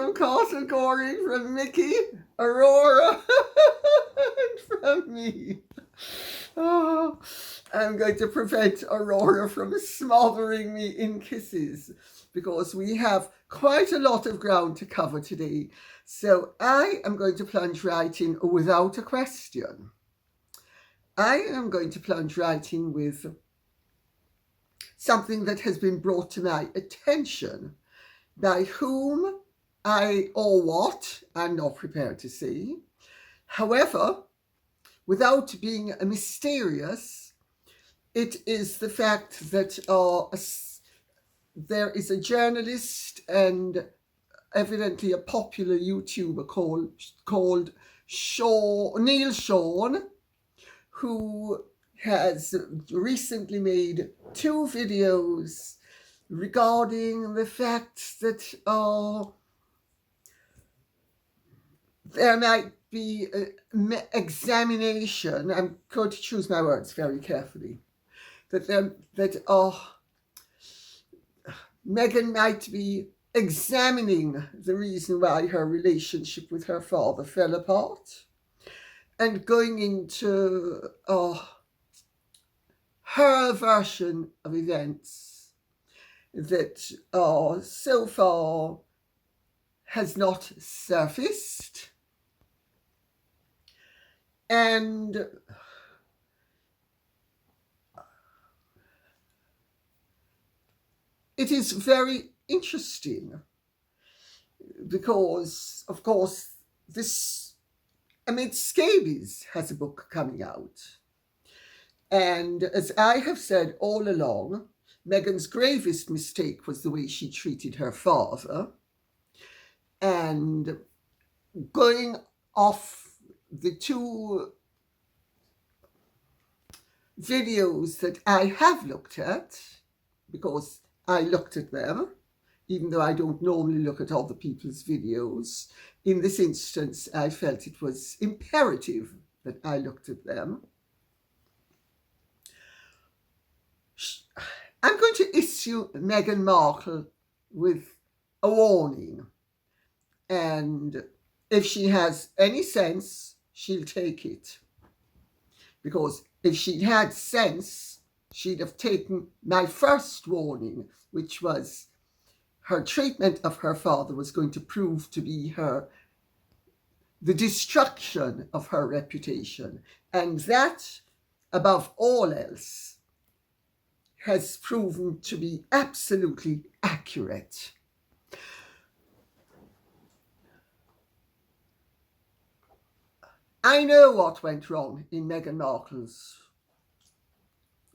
from Castle Goring, from Mickey, Aurora, and from me. Oh, I'm going to prevent Aurora from smothering me in kisses because we have quite a lot of ground to cover today. So I am going to plunge right in without a question. I am going to plunge right in with something that has been brought to my attention by whom or what I'm not prepared to say. However, without being mysterious, it is the fact that there is a journalist and evidently a popular YouTuber called Neil Sean, who has recently made 2 videos regarding the fact that there might be an examination. I'm going to choose my words very carefully. That Meghan might be examining the reason why her relationship with her father fell apart, and going into her version of events that so far has not surfaced. And it is very interesting because, of course, Scabies has a book coming out. And as I have said all along, Meghan's gravest mistake was the way she treated her father. And going off the 2 videos that I have looked at, because I looked at them, even though I don't normally look at other people's videos, in this instance I felt it was imperative that I looked at them. I'm going to issue Meghan Markle with a warning, and if she has any sense, she'll take it. Because if she'd had sense, she'd have taken my first warning, which was her treatment of her father was going to prove to be the destruction of her reputation. And that, above all else, has proven to be absolutely accurate. I know what went wrong in Meghan Markle's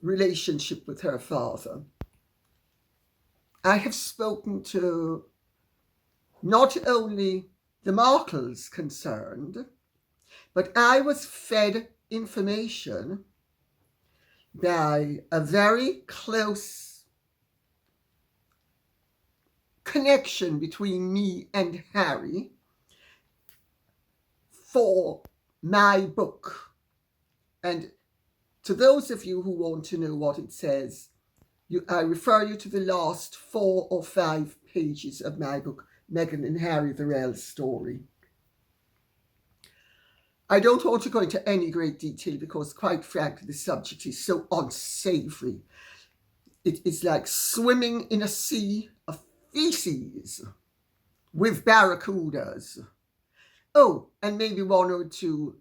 relationship with her father. I have spoken to not only the Markles concerned, but I was fed information by a very close connection between me and Harry for my book. And to those of you who want to know what it says, I refer you to the last 4 or 5 pages of my book, Meghan and Harry, the Real Story. I don't want to go into any great detail because, quite frankly, the subject is so unsavory. It is like swimming in a sea of feces with barracudas. Oh, and maybe 1 or 2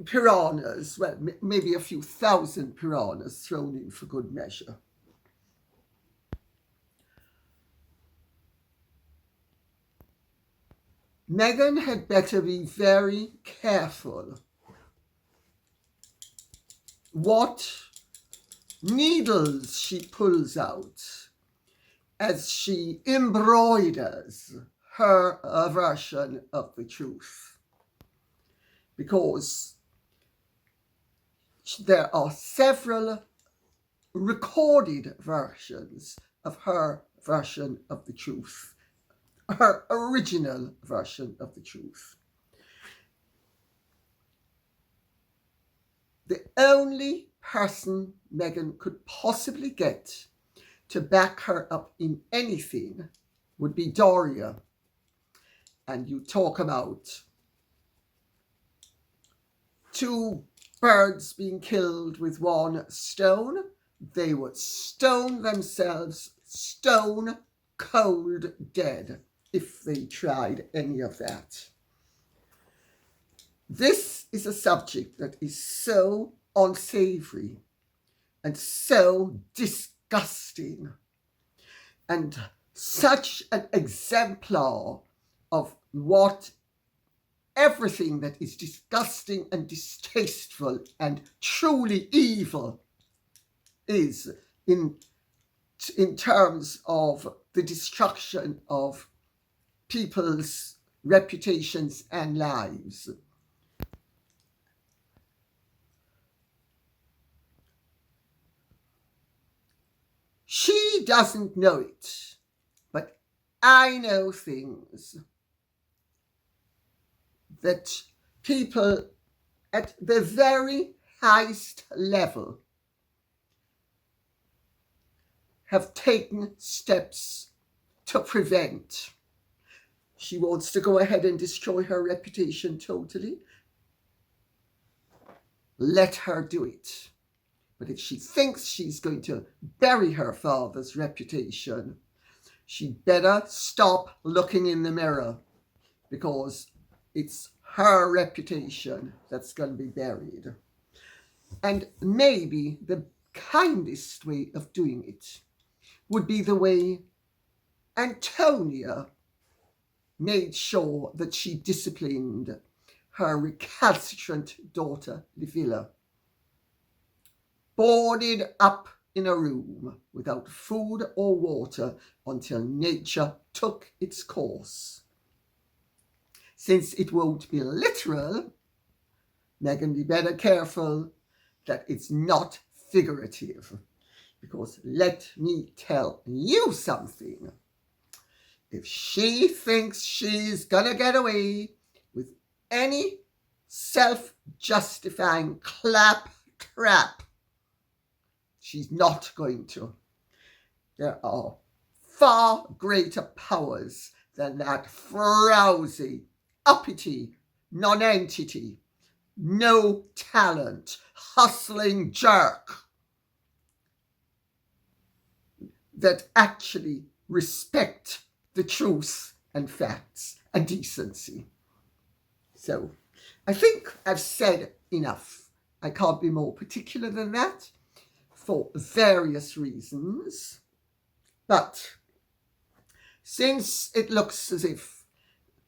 piranhas. Well, maybe a few thousand piranhas thrown in for good measure. Meghan had better be very careful what needles she pulls out as she embroiders her version of the truth, because there are several recorded versions of her version of the truth, her original version of the truth. The only person Meghan could possibly get to back her up in anything would be Doria. And you talk about two birds being killed with one stone. They would stone themselves stone cold dead if they tried any of that. This is a subject that is so unsavory and so disgusting and such an exemplar of what everything that is disgusting and distasteful and truly evil is in terms of the destruction of people's reputations and lives. She doesn't know it, but I know things that people at the very highest level have taken steps to prevent. She wants to go ahead and destroy her reputation totally. Let her do it. But if she thinks she's going to bury her father's reputation, she'd better stop looking in the mirror, because it's her reputation that's going to be buried. And maybe the kindest way of doing it would be the way Antonia made sure that she disciplined her recalcitrant daughter, Livilla. Boarded up in a room without food or water until nature took its course. Since it won't be literal, Meghan, be better careful that it's not figurative. Because let me tell you something. If she thinks she's gonna get away with any self-justifying claptrap, she's not going to. There are far greater powers than that frowsy, uppity nonentity, no talent, hustling jerk that actually respect the truth and facts and decency. So I think I've said enough. I can't be more particular than that for various reasons. But since it looks as if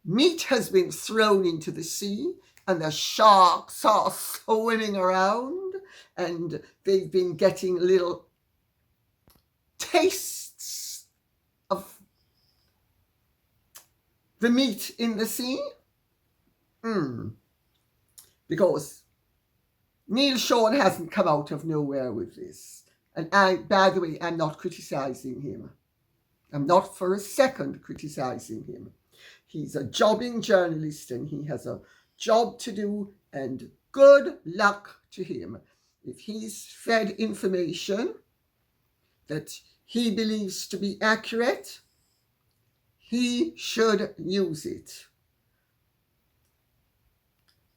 meat has been thrown into the sea and the sharks are swimming around and they've been getting little tastes of the meat in the sea, because Neil Sean hasn't come out of nowhere with this. And I, by the way, I'm not criticising him. I'm not for a second criticising him. He's a jobbing journalist and he has a job to do, and good luck to him. If he's fed information that he believes to be accurate, he should use it.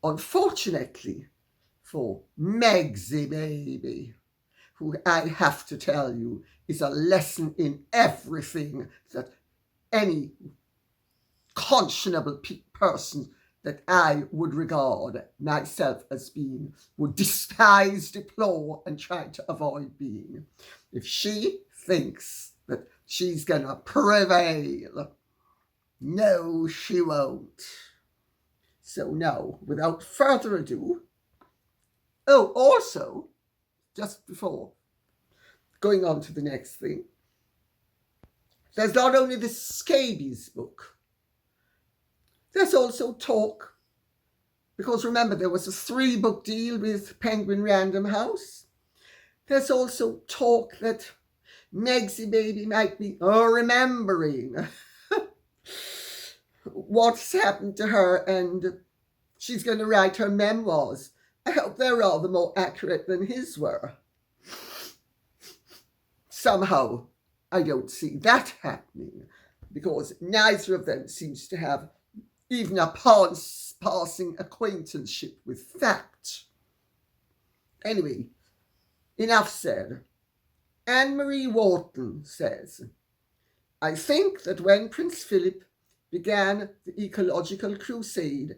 Unfortunately for Megsy baby, who I have to tell you is a lesson in everything that any conscionable person that I would regard myself as being would despise, deplore, and try to avoid being. If she thinks that she's going to prevail, no, she won't. So now, without further ado, also, just before going on to the next thing, there's not only the scabies book, there's also talk, because remember there was a 3-book deal with Penguin Random House. There's also talk that Megsy baby might be remembering what's happened to her, and she's going to write her memoirs. I hope they're rather more accurate than his were. Somehow, I don't see that happening. because neither of them seems to have even a passing acquaintanceship with fact. Anyway, enough said. Anne-Marie Wharton says, I think that when Prince Philip began the ecological crusade,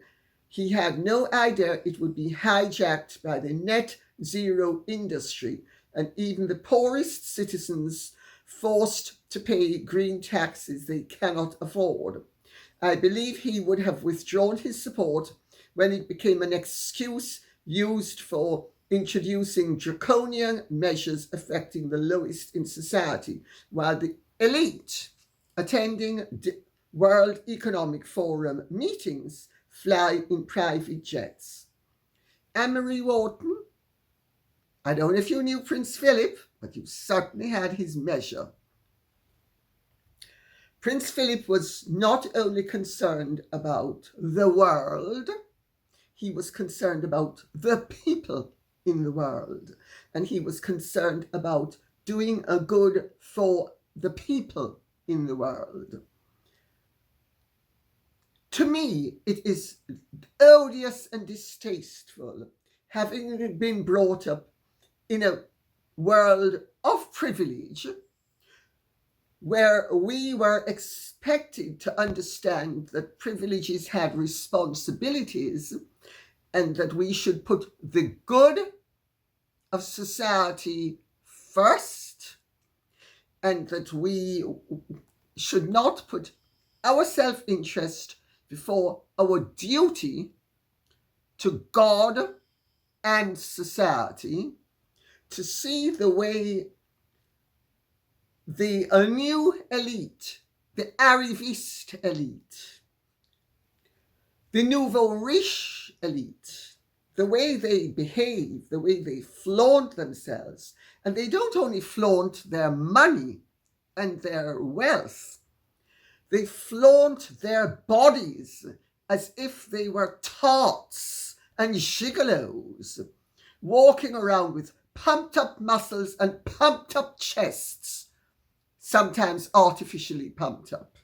he had no idea it would be hijacked by the net zero industry and even the poorest citizens forced to pay green taxes they cannot afford. I believe he would have withdrawn his support when it became an excuse used for introducing draconian measures affecting the lowest in society, while the elite attending World Economic Forum meetings fly in private jets. Anne-Marie Wharton, I don't know if you knew Prince Philip, but you certainly had his measure. Prince Philip was not only concerned about the world, he was concerned about the people in the world, and he was concerned about doing a good for the people in the world. To me, it is odious and distasteful, having been brought up in a world of privilege, where we were expected to understand that privileges had responsibilities and that we should put the good of society first, and that we should not put our self-interest before our duty to God and society, to see the way the new elite, the arriviste elite, the nouveau riche elite, the way they behave, the way they flaunt themselves. And they don't only flaunt their money and their wealth, they flaunt their bodies as if they were tarts and gigolos, walking around with pumped up muscles and pumped up chests, sometimes artificially pumped up,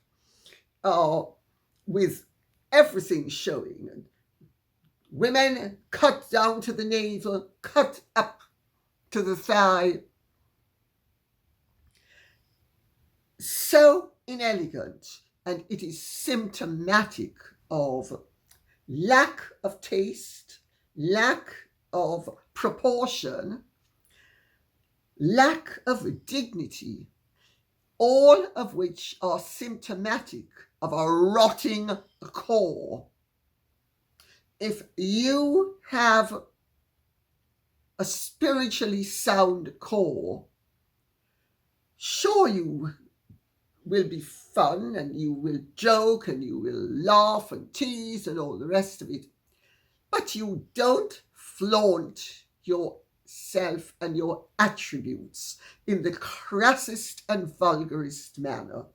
with everything showing. And women cut down to the navel, cut up to the thigh. So inelegant, and it is symptomatic of lack of taste, lack of proportion, lack of dignity, all of which are symptomatic of a rotting core. If you have a spiritually sound core, sure, you will be fun and you will joke and you will laugh and tease and all the rest of it, but you don't flaunt yourself and your attributes in the crassest and vulgarest manner,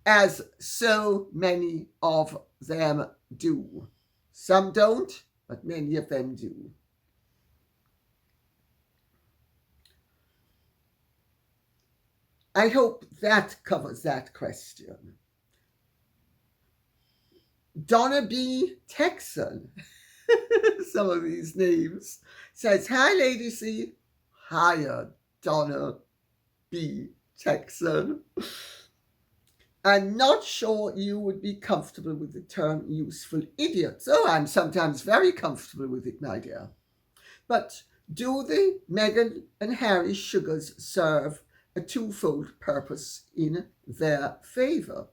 as so many of them do. Some don't, but many of them do. I hope that covers that question. Donna B. Texan, some of these names, says, hi, Lady C. Hiya, Donna B. Texan. I'm not sure you would be comfortable with the term useful idiots. Oh, I'm sometimes very comfortable with it, my dear. But do the Meghan and Harry sugars serve a twofold purpose in their favour?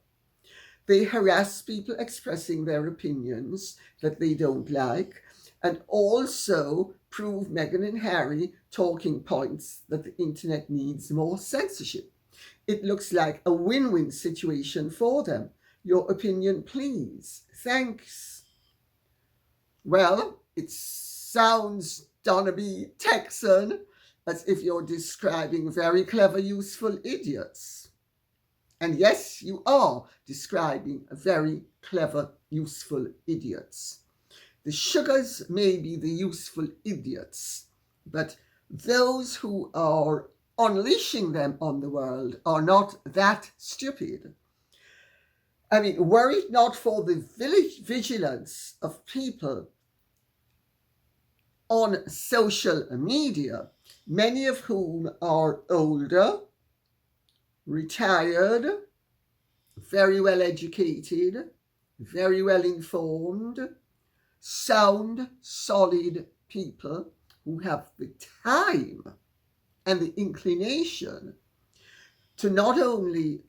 They harass people expressing their opinions that they don't like, and also prove Meghan and Harry talking points that the internet needs more censorship. It looks like a win-win situation for them. Your opinion, please. Thanks. Well, it sounds, Donna B. Texan, as if you're describing very clever, useful idiots. And yes, you are describing very clever, useful idiots. The sugars may be the useful idiots, but those who are unleashing them on the world are not that stupid. I mean, were it not for the vigilance of people on social media, many of whom are older, retired, very well educated, very well informed, sound, solid people who have the time and the inclination to not only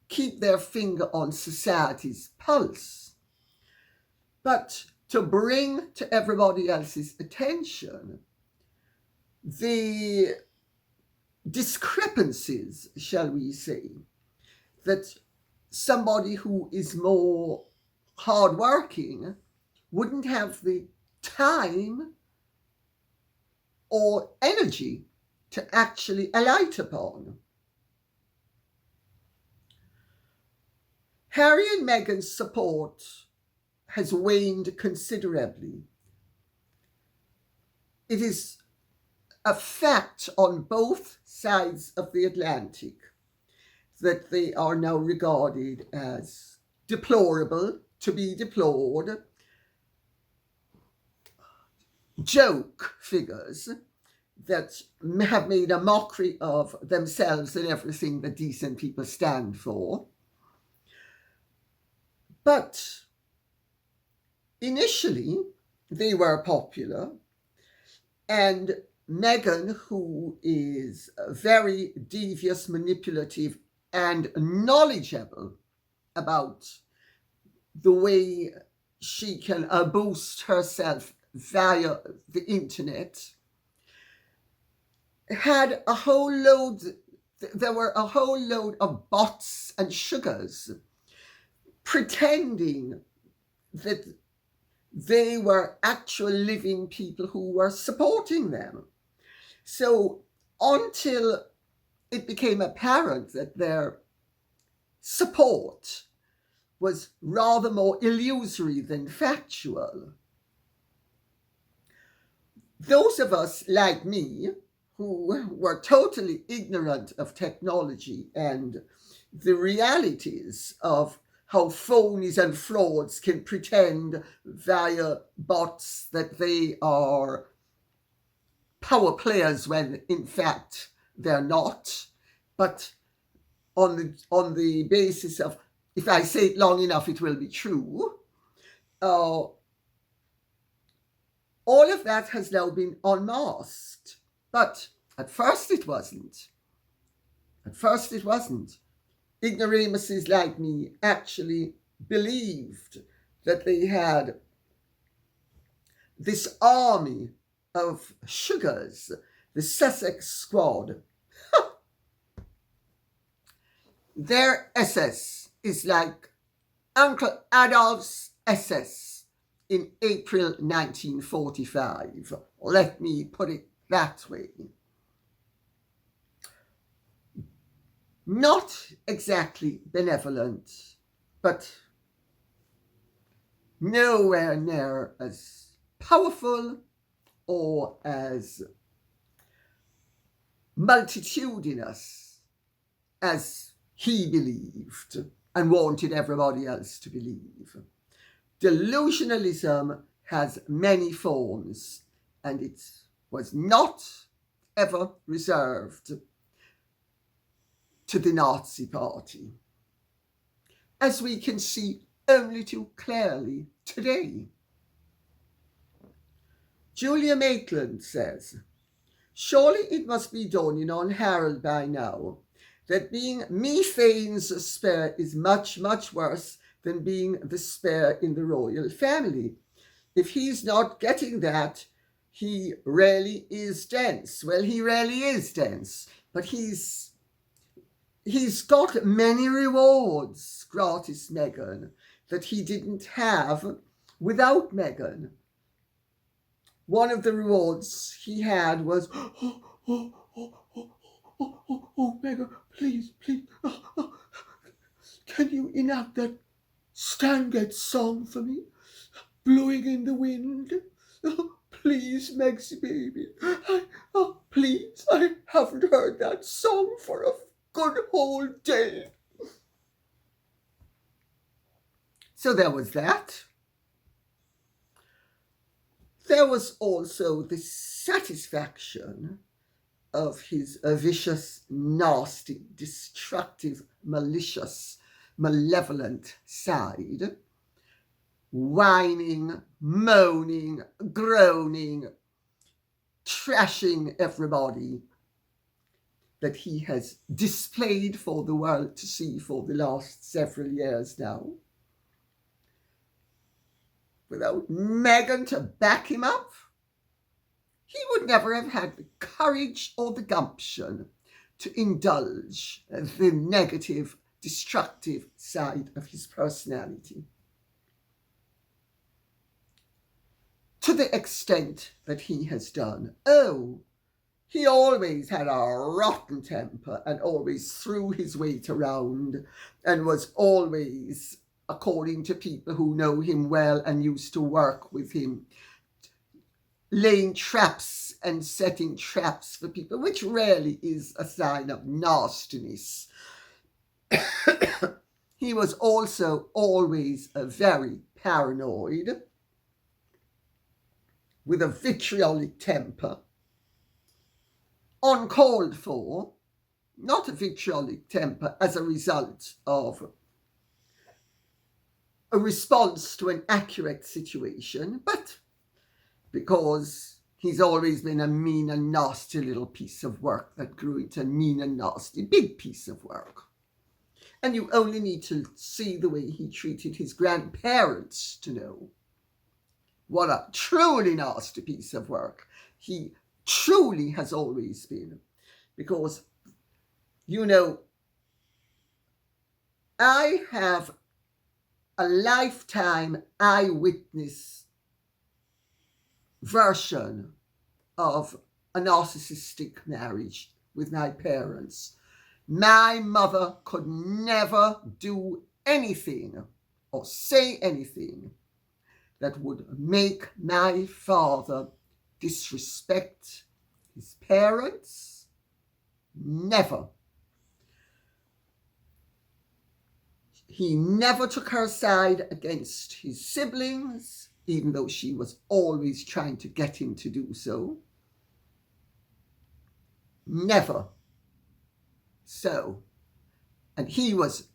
keep their finger on society's pulse, but to bring to everybody else's attention the discrepancies, shall we say, that somebody who is more hardworking wouldn't have the time or energy to actually alight upon. Harry and Meghan's support has waned considerably. It is a fact on both sides of the Atlantic that they are now regarded as deplorable, to be deplored, joke figures that have made a mockery of themselves and everything that decent people stand for. But initially, they were popular, and Meghan, who is very devious, manipulative, and knowledgeable about the way she can boost herself via the internet, had a whole load, there were a whole load of bots and sugars pretending that they were actual living people who were supporting them. So until it became apparent that their support was rather more illusory than factual, those of us like me, who were totally ignorant of technology and the realities of how phonies and frauds can pretend via bots that they are power players when in fact they're not, but on the basis of, if I say it long enough, it will be true. All of that has now been unmasked. But at first it wasn't. Ignoramuses like me actually believed that they had this army of sugars, the Sussex Squad. Their SS is like Uncle Adolf's SS in April 1945. Let me put it that way. Not exactly benevolent, but nowhere near as powerful or as multitudinous as he believed and wanted everybody else to believe. Delusionalism has many forms, and it was not ever reserved to the Nazi Party, as we can see only too clearly today. Julia Maitland says, surely it must be done in unheralded by now that being methane's spare is much, much worse than being the spare in the royal family. If he's not getting that, he really is dense. Well, he really is dense, but he's got many rewards, gratis Meghan, that he didn't have without Meghan. One of the rewards he had was, oh, Meghan, please, can you enact that Stanget song for me? Blowing in the wind. Please, Megsie baby. Please, I haven't heard that song for a good whole day. So there was that. There was also the satisfaction of his vicious, nasty, destructive, malicious, malevolent side, whining, moaning, groaning, trashing everybody, that he has displayed for the world to see for the last several years now, without Meghan to back him up, he would never have had the courage or the gumption to indulge the negative, destructive side of his personality. To the extent that he has done. Oh, he always had a rotten temper and always threw his weight around and was always, according to people who know him well and used to work with him, laying traps and setting traps for people, which rarely is a sign of nastiness. He was also always very paranoid, with a vitriolic temper, uncalled for, not a vitriolic temper as a result of a response to an accurate situation, but because he's always been a mean and nasty little piece of work that grew into a mean and nasty big piece of work. And you only need to see the way he treated his grandparents to know what a truly nasty piece of work he truly has always been. Because, you know, I have a lifetime eyewitness version of a narcissistic marriage with my parents. My mother could never do anything or say anything that would make my father disrespect his parents. Never. He never took her side against his siblings, even though she was always trying to get him to do so. Never. So, and he was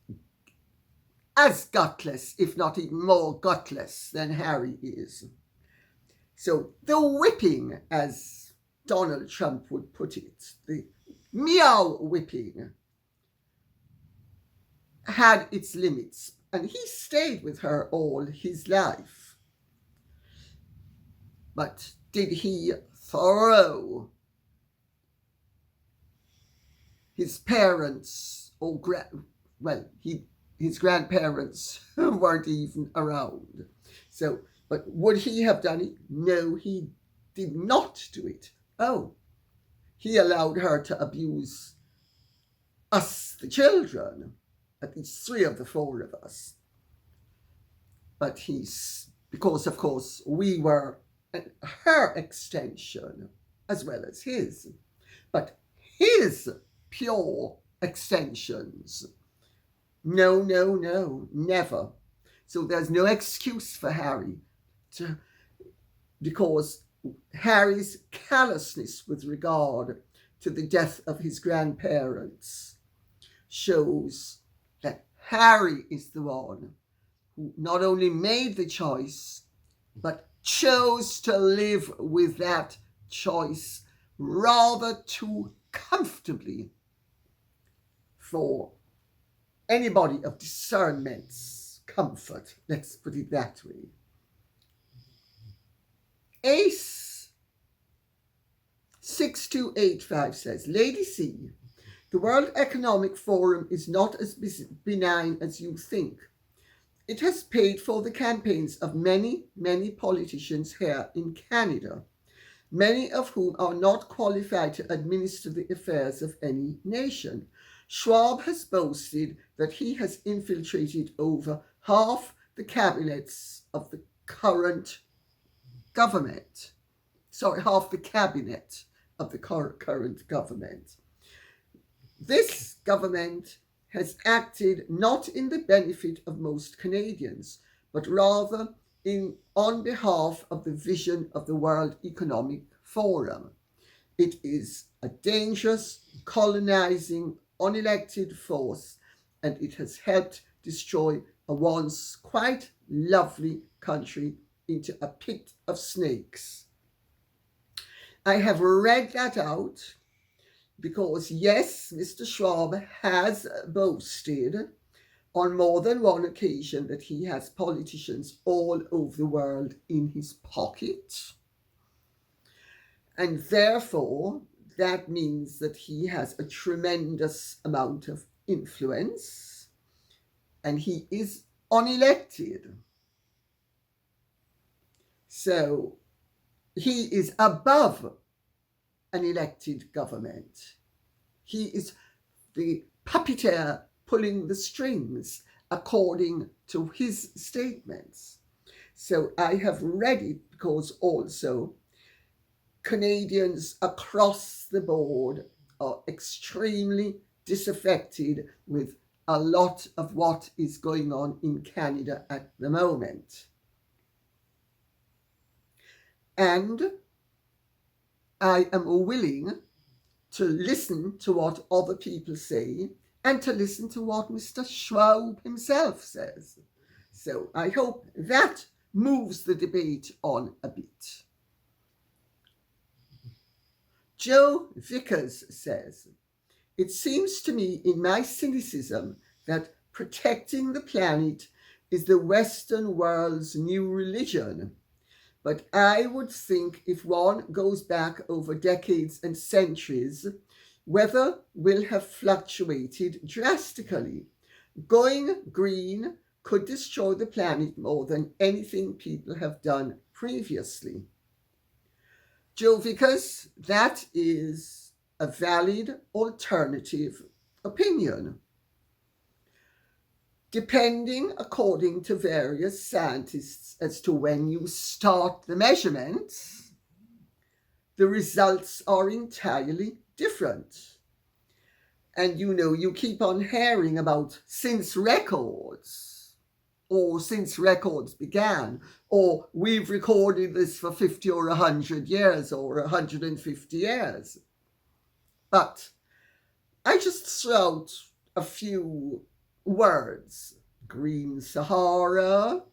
as gutless, if not even more gutless than Harry is. So the whipping, as Donald Trump would put it, the meow whipping, had its limits, and he stayed with her all his life. But did he throw his parents or his grandparents weren't even around. So, but would he have done it? No, he did not do it. Oh, he allowed her to abuse us, the children, at least 3 of the 4 of us. But because of course we were her extension as well as his. But his pure extensions, no, never. So there's no excuse for Harry because Harry's callousness with regard to the death of his grandparents shows that Harry is the one who not only made the choice, but chose to live with that choice rather too comfortably for anybody of discernment's comfort. Let's put it that way. Ace 6285 says, Lady C, the World Economic Forum is not as benign as you think. It has paid for the campaigns of many politicians here in Canada, many of whom are not qualified to administer the affairs of any nation. Schwab has boasted that he has infiltrated over half the cabinets of the current government. Half the cabinet of the current government. This government has acted not in the benefit of most Canadians, but rather on behalf of the vision of the World Economic Forum. It is a dangerous, colonizing, unelected force, and it has helped destroy a once quite lovely country into a pit of snakes. I have read that out because, yes, Mr. Schwab has boasted on more than one occasion that he has politicians all over the world in his pocket. And therefore, that means that he has a tremendous amount of influence, and he is unelected. So he is above an elected government. He is the puppeteer pulling the strings according to his statements. So I have read it because also Canadians across the board are extremely disaffected with a lot of what is going on in Canada at the moment. And I am willing to listen to what other people say and to listen to what Mr. Schwab himself says. So I hope that moves the debate on a bit. Joe Vickers says, "It seems to me in my cynicism that protecting the planet is the Western world's new religion. But I would think if one goes back over decades and centuries, weather will have fluctuated drastically. Going green could destroy the planet more than anything people have done previously." Joe Vickers, that is a valid alternative opinion. Depending according to various scientists as to when you start the measurements, the results are entirely different. And you keep on hearing about since records, or since records began, or we've recorded this for 50 or 100 years or 150 years. But I just throw out a few words. Green Sahara,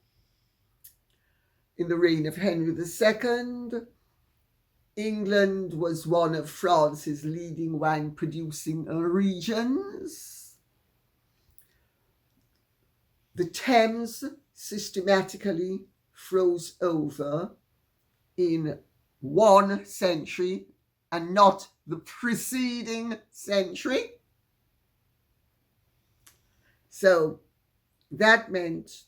in the reign of Henry II, England was one of France's leading wine-producing regions. The Thames systematically froze over in one century and not the preceding century. So that meant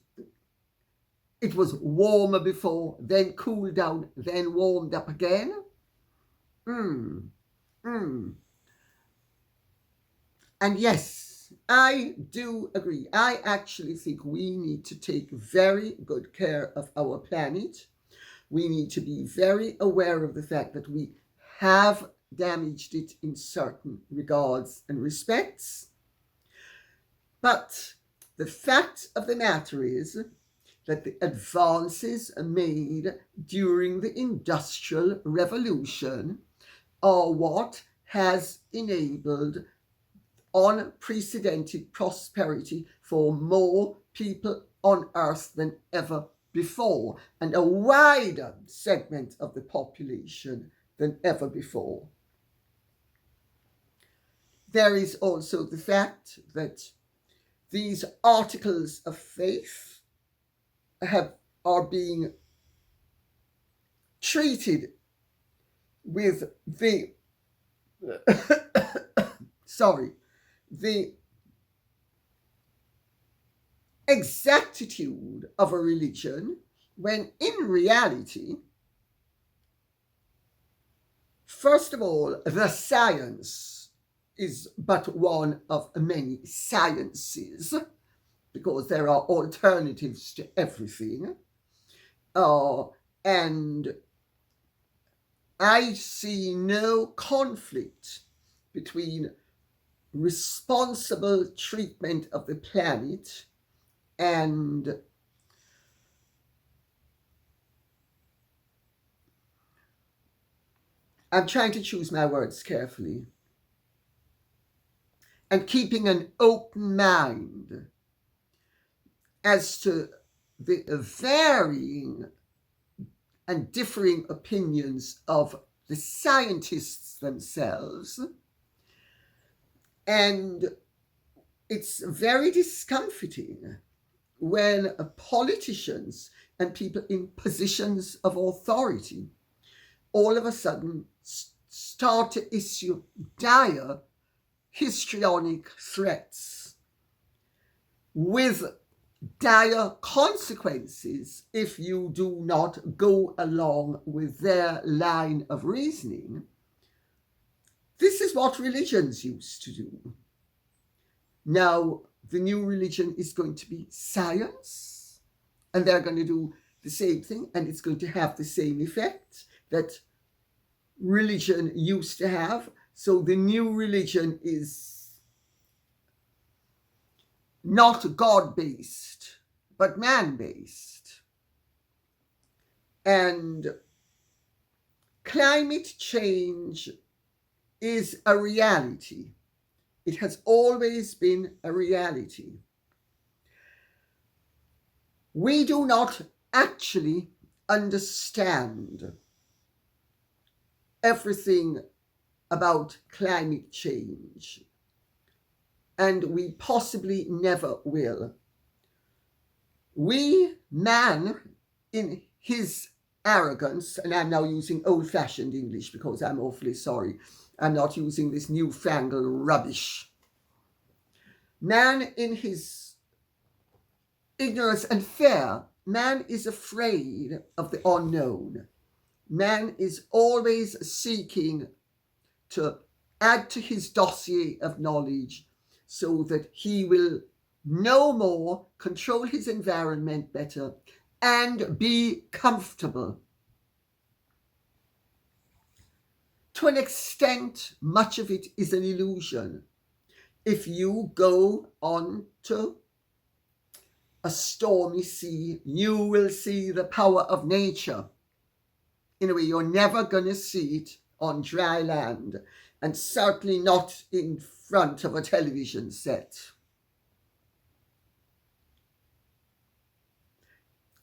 it was warmer before, then cooled down, then warmed up again. And yes, I do agree. I actually think we need to take very good care of our planet. We need to be very aware of the fact that we have damaged it in certain regards and respects. But the fact of the matter is that the advances made during the Industrial Revolution are what has enabled unprecedented prosperity for more people on Earth than ever before, and a wider segment of the population than ever before. There is also the fact that these articles of faith are being treated with the exactitude of a religion, when in reality, first of all, the science is but one of many sciences, because there are alternatives to everything. And I see no conflict between responsible treatment of the planet and I'm trying to choose my words carefully, and keeping an open mind as to the varying and differing opinions of the scientists themselves. And it's very discomforting when politicians and people in positions of authority all of a sudden start to issue dire histrionic threats with dire consequences if you do not go along with their line of reasoning. This is what religions used to do. Now, the new religion is going to be science, and they're going to do the same thing, and it's going to have the same effect that religion used to have. So the new religion is not God-based, but man-based. And climate change is a reality. It has always been a reality. We do not actually understand everything about climate change, and we possibly never will. Man, in his arrogance, and I'm now using old-fashioned English because I'm awfully sorry, I'm not using this newfangled rubbish. Man, in his ignorance and fear, man is afraid of the unknown. Man is always seeking to add to his dossier of knowledge so that he will know more, control his environment better, and be comfortable. To an extent, much of it is an illusion. If you go on to a stormy sea, you will see the power of nature in a way you're never going to see it on dry land, and certainly not in front of a television set.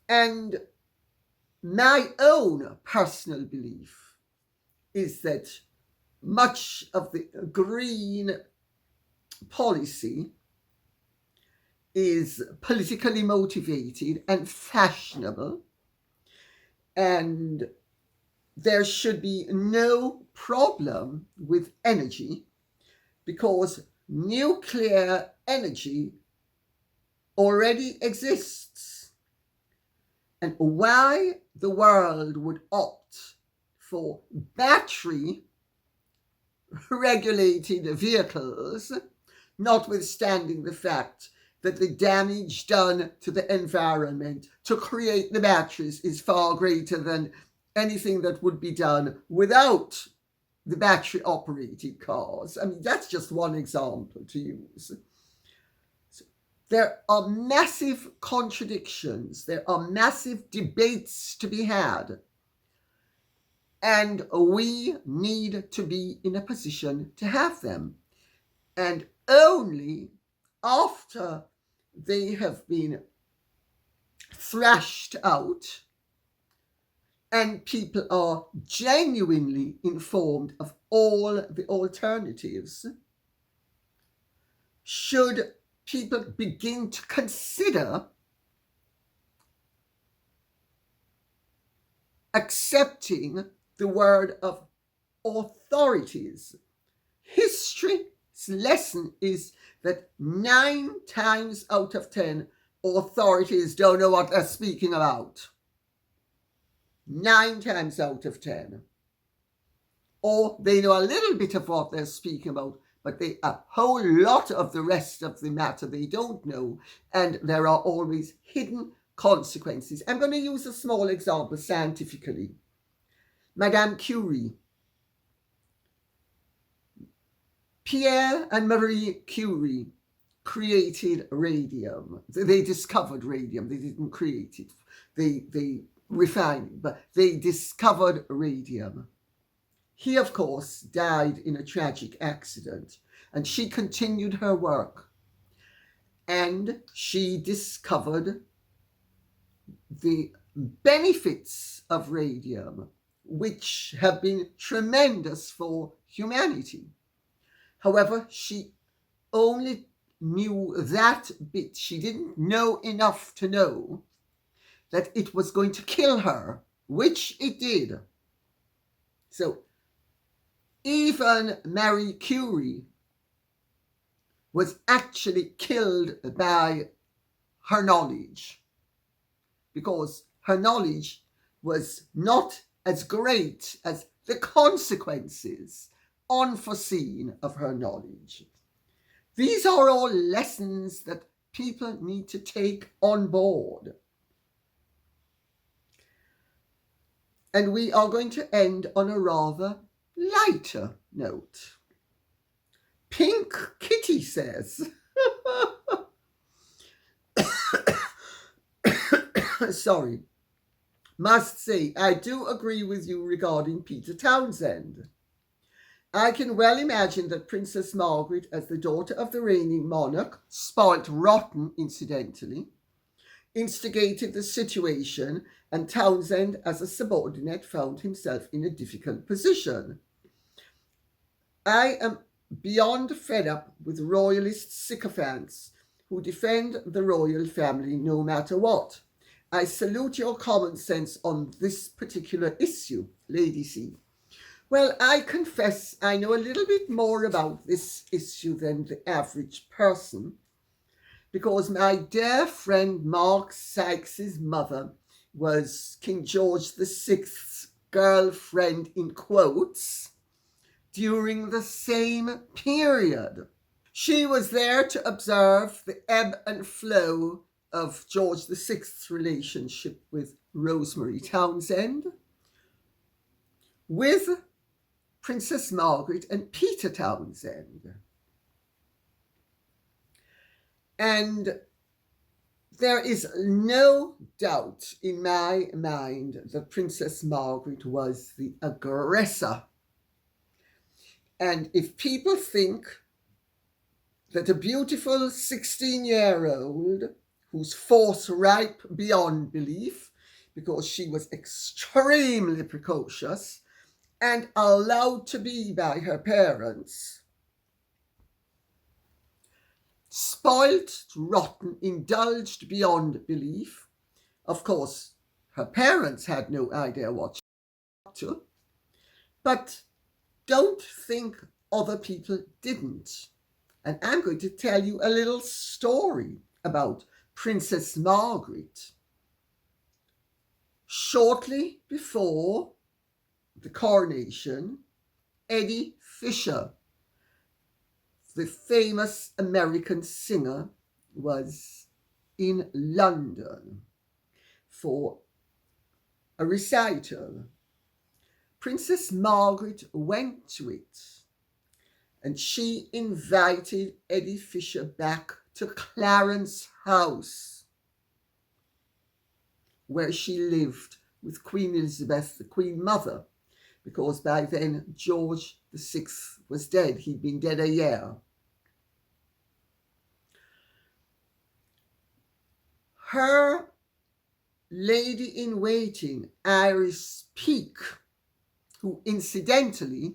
And my own personal belief is that much of the green policy is politically motivated and fashionable, and there should be no problem with energy because nuclear energy already exists. And why the world would opt for battery regulated vehicles, notwithstanding the fact that the damage done to the environment to create the batteries is far greater than anything that would be done without the battery operated cars. I mean, that's just one example to use. So there are massive contradictions. There are massive debates to be had. And we need to be in a position to have them. And only after they have been thrashed out and people are genuinely informed of all the alternatives, should people begin to consider accepting the word of authorities. History's lesson is that 9 times out of 10, authorities don't know what they're speaking about. 9 times out of 10. Or they know a little bit of what they're speaking about, but a whole lot of the rest of the matter they don't know, and there are always hidden consequences. I'm going to use a small example scientifically. Madame Curie. Pierre and Marie Curie created radium. They discovered radium. They didn't create it. They refined it, but they discovered radium. He, of course, died in a tragic accident, and she continued her work. And she discovered the benefits of radium, which have been tremendous for humanity. However, she only knew that bit. She didn't know enough to know that it was going to kill her, which it did. So even Marie Curie was actually killed by her knowledge, because her knowledge was not as great as the consequences unforeseen of her knowledge. These are all lessons that people need to take on board. And we are going to end on a rather lighter note. Pink Kitty says, sorry, must say, I do agree with you regarding Peter Townsend. I can well imagine that Princess Margaret, as the daughter of the reigning monarch, spoilt rotten incidentally, instigated the situation, and Townsend, as a subordinate, found himself in a difficult position. I am beyond fed up with royalist sycophants who defend the royal family no matter what. I salute your common sense on this particular issue, Lady C. Well, I confess I know a little bit more about this issue than the average person, because my dear friend Mark Sykes's mother was King George VI's girlfriend, in quotes, during the same period. She was there to observe the ebb and flow of George VI's relationship with Rosemary Townsend, with Princess Margaret and Peter Townsend. And there is no doubt in my mind that Princess Margaret was the aggressor. And if people think that a beautiful 16-year-old who's force-ripe beyond belief, because she was extremely precocious and allowed to be by her parents, spoilt, rotten, indulged beyond belief. Of course, her parents had no idea what she was up to, but don't think other people didn't. And I'm going to tell you a little story about Princess Margaret. Shortly before the coronation, Eddie Fisher, the famous American singer, was in London for a recital. Princess Margaret went to it, and she invited Eddie Fisher back to Clarence House, where she lived with Queen Elizabeth, the Queen Mother, because by then George VI was dead. He'd been dead a year. Her lady-in-waiting, Iris Peake, who incidentally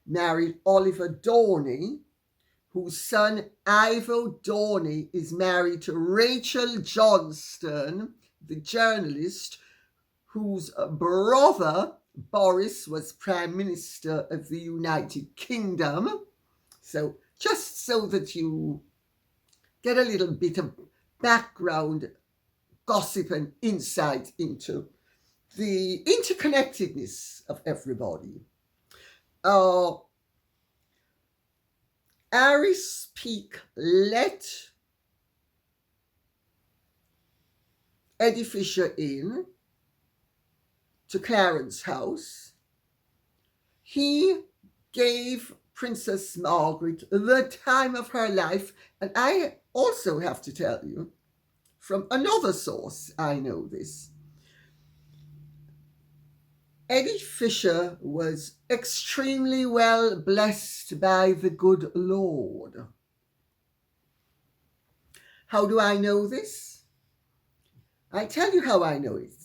married Oliver Dorney, whose son Ivo Dorney is married to Rachel Johnston, the journalist, whose brother Boris was Prime Minister of the United Kingdom. So just so that you get a little bit of background gossip and insight into the interconnectedness of everybody. Iris Peake let Eddie Fisher in to Clarence House. He gave Princess Margaret the time of her life, and I also have to tell you, from another source I know this, Eddie Fisher was extremely well blessed by the good Lord. How do I know this? I tell you how I know it.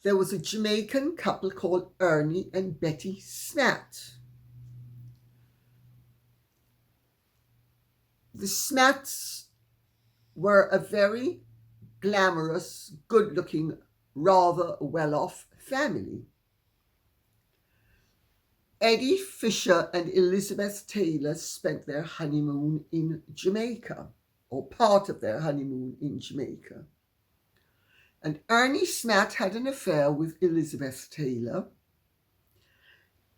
There was a Jamaican couple called Ernie and Betty Snatt. The Snatts were a very glamorous, good-looking, rather well-off family. Eddie Fisher and Elizabeth Taylor spent their honeymoon in Jamaica, or part of their honeymoon in Jamaica. And Ernie Snatt had an affair with Elizabeth Taylor,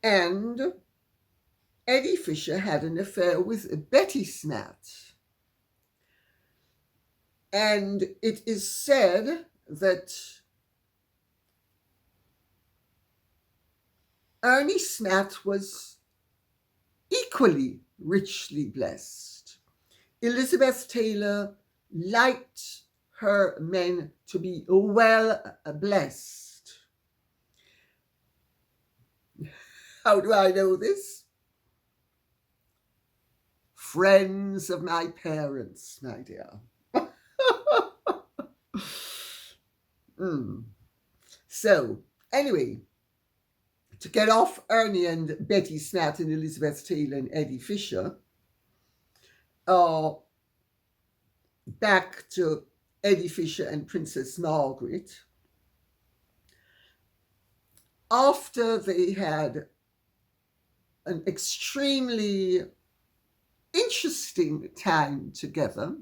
and Eddie Fisher had an affair with Betty Snatt. And it is said that Ernie Snatt was equally richly blessed. Elizabeth Taylor liked her men to be well blessed. How do I know this? Friends of my parents, my dear. So, anyway, to get off Ernie and Betty Snatt and Elizabeth Taylor and Eddie Fisher, back to Eddie Fisher and Princess Margaret. After they had an extremely interesting time together,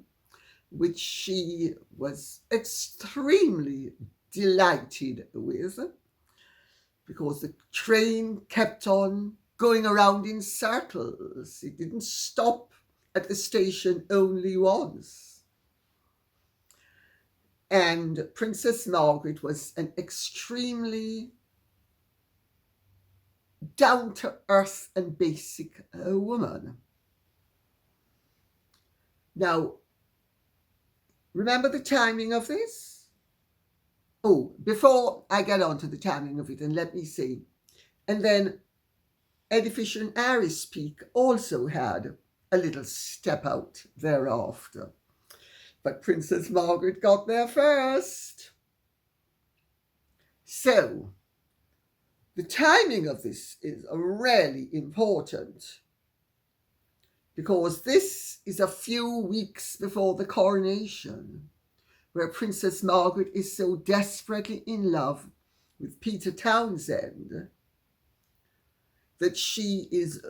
which she was extremely delighted with, because the train kept on going around in circles. It didn't stop at the station only once. And Princess Margaret was an extremely down-to-earth and basic woman. Now, remember the timing of this? Oh, before I get on to the timing of it, and let me see. And then Eddie Fisher and Aris Peak also had a little step out thereafter. But Princess Margaret got there first. So, the timing of this is really important, because this is a few weeks before the coronation, where Princess Margaret is so desperately in love with Peter Townsend that she is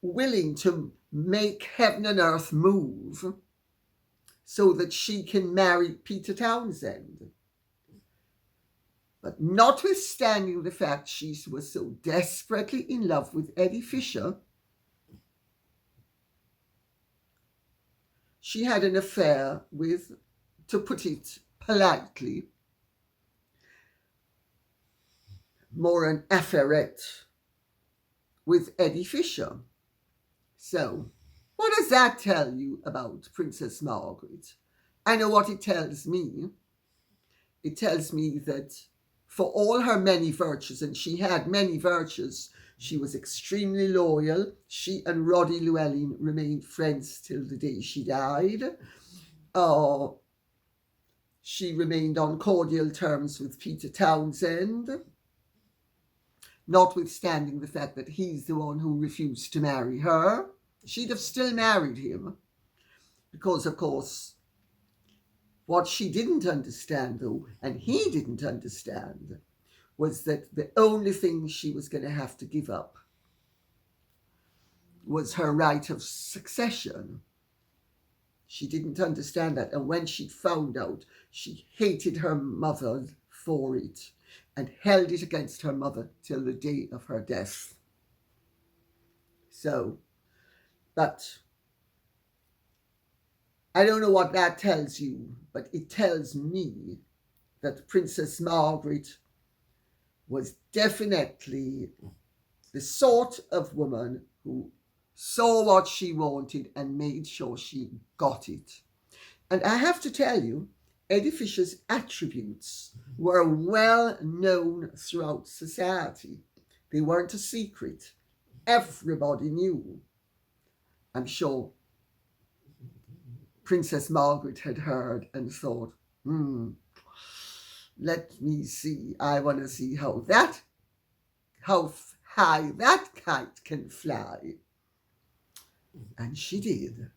willing to make heaven and earth move so that she can marry Peter Townsend. But notwithstanding the fact she was so desperately in love with Eddie Fisher, she had an affair with, to put it politely, more an affairette with Eddie Fisher. So, what does that tell you about Princess Margaret? I know what it tells me. It tells me that for all her many virtues, and she had many virtues, she was extremely loyal. She and Roddy Llewellyn remained friends till the day she died. She remained on cordial terms with Peter Townsend, notwithstanding the fact that he's the one who refused to marry her. She'd have still married him, because, of course, what she didn't understand, though, and he didn't understand, was that the only thing she was going to have to give up was her right of succession. She didn't understand that, and when she found out, she hated her mother for it and held it against her mother till the day of her death. So, but I don't know what that tells you, but it tells me that Princess Margaret was definitely the sort of woman who saw what she wanted and made sure she got it. And I have to tell you, edificious attributes were well known throughout society. They weren't a secret. Everybody knew. I'm sure Princess Margaret had heard and thought, let me see. I want to see how high that kite can fly. And she did.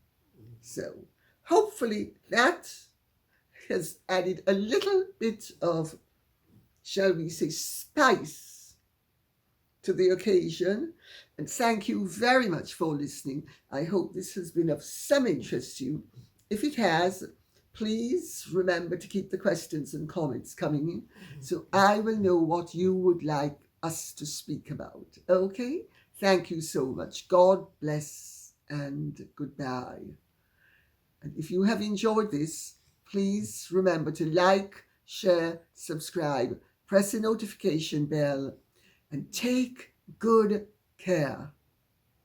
So hopefully that has added a little bit of, shall we say, spice to the occasion. And thank you very much for listening. I hope this has been of some interest to you. If it has, please remember to keep the questions and comments coming in so I will know what you would like us to speak about. Okay? Thank you so much. God bless and goodbye. And if you have enjoyed this, please remember to like, share, subscribe, press the notification bell, and take good care.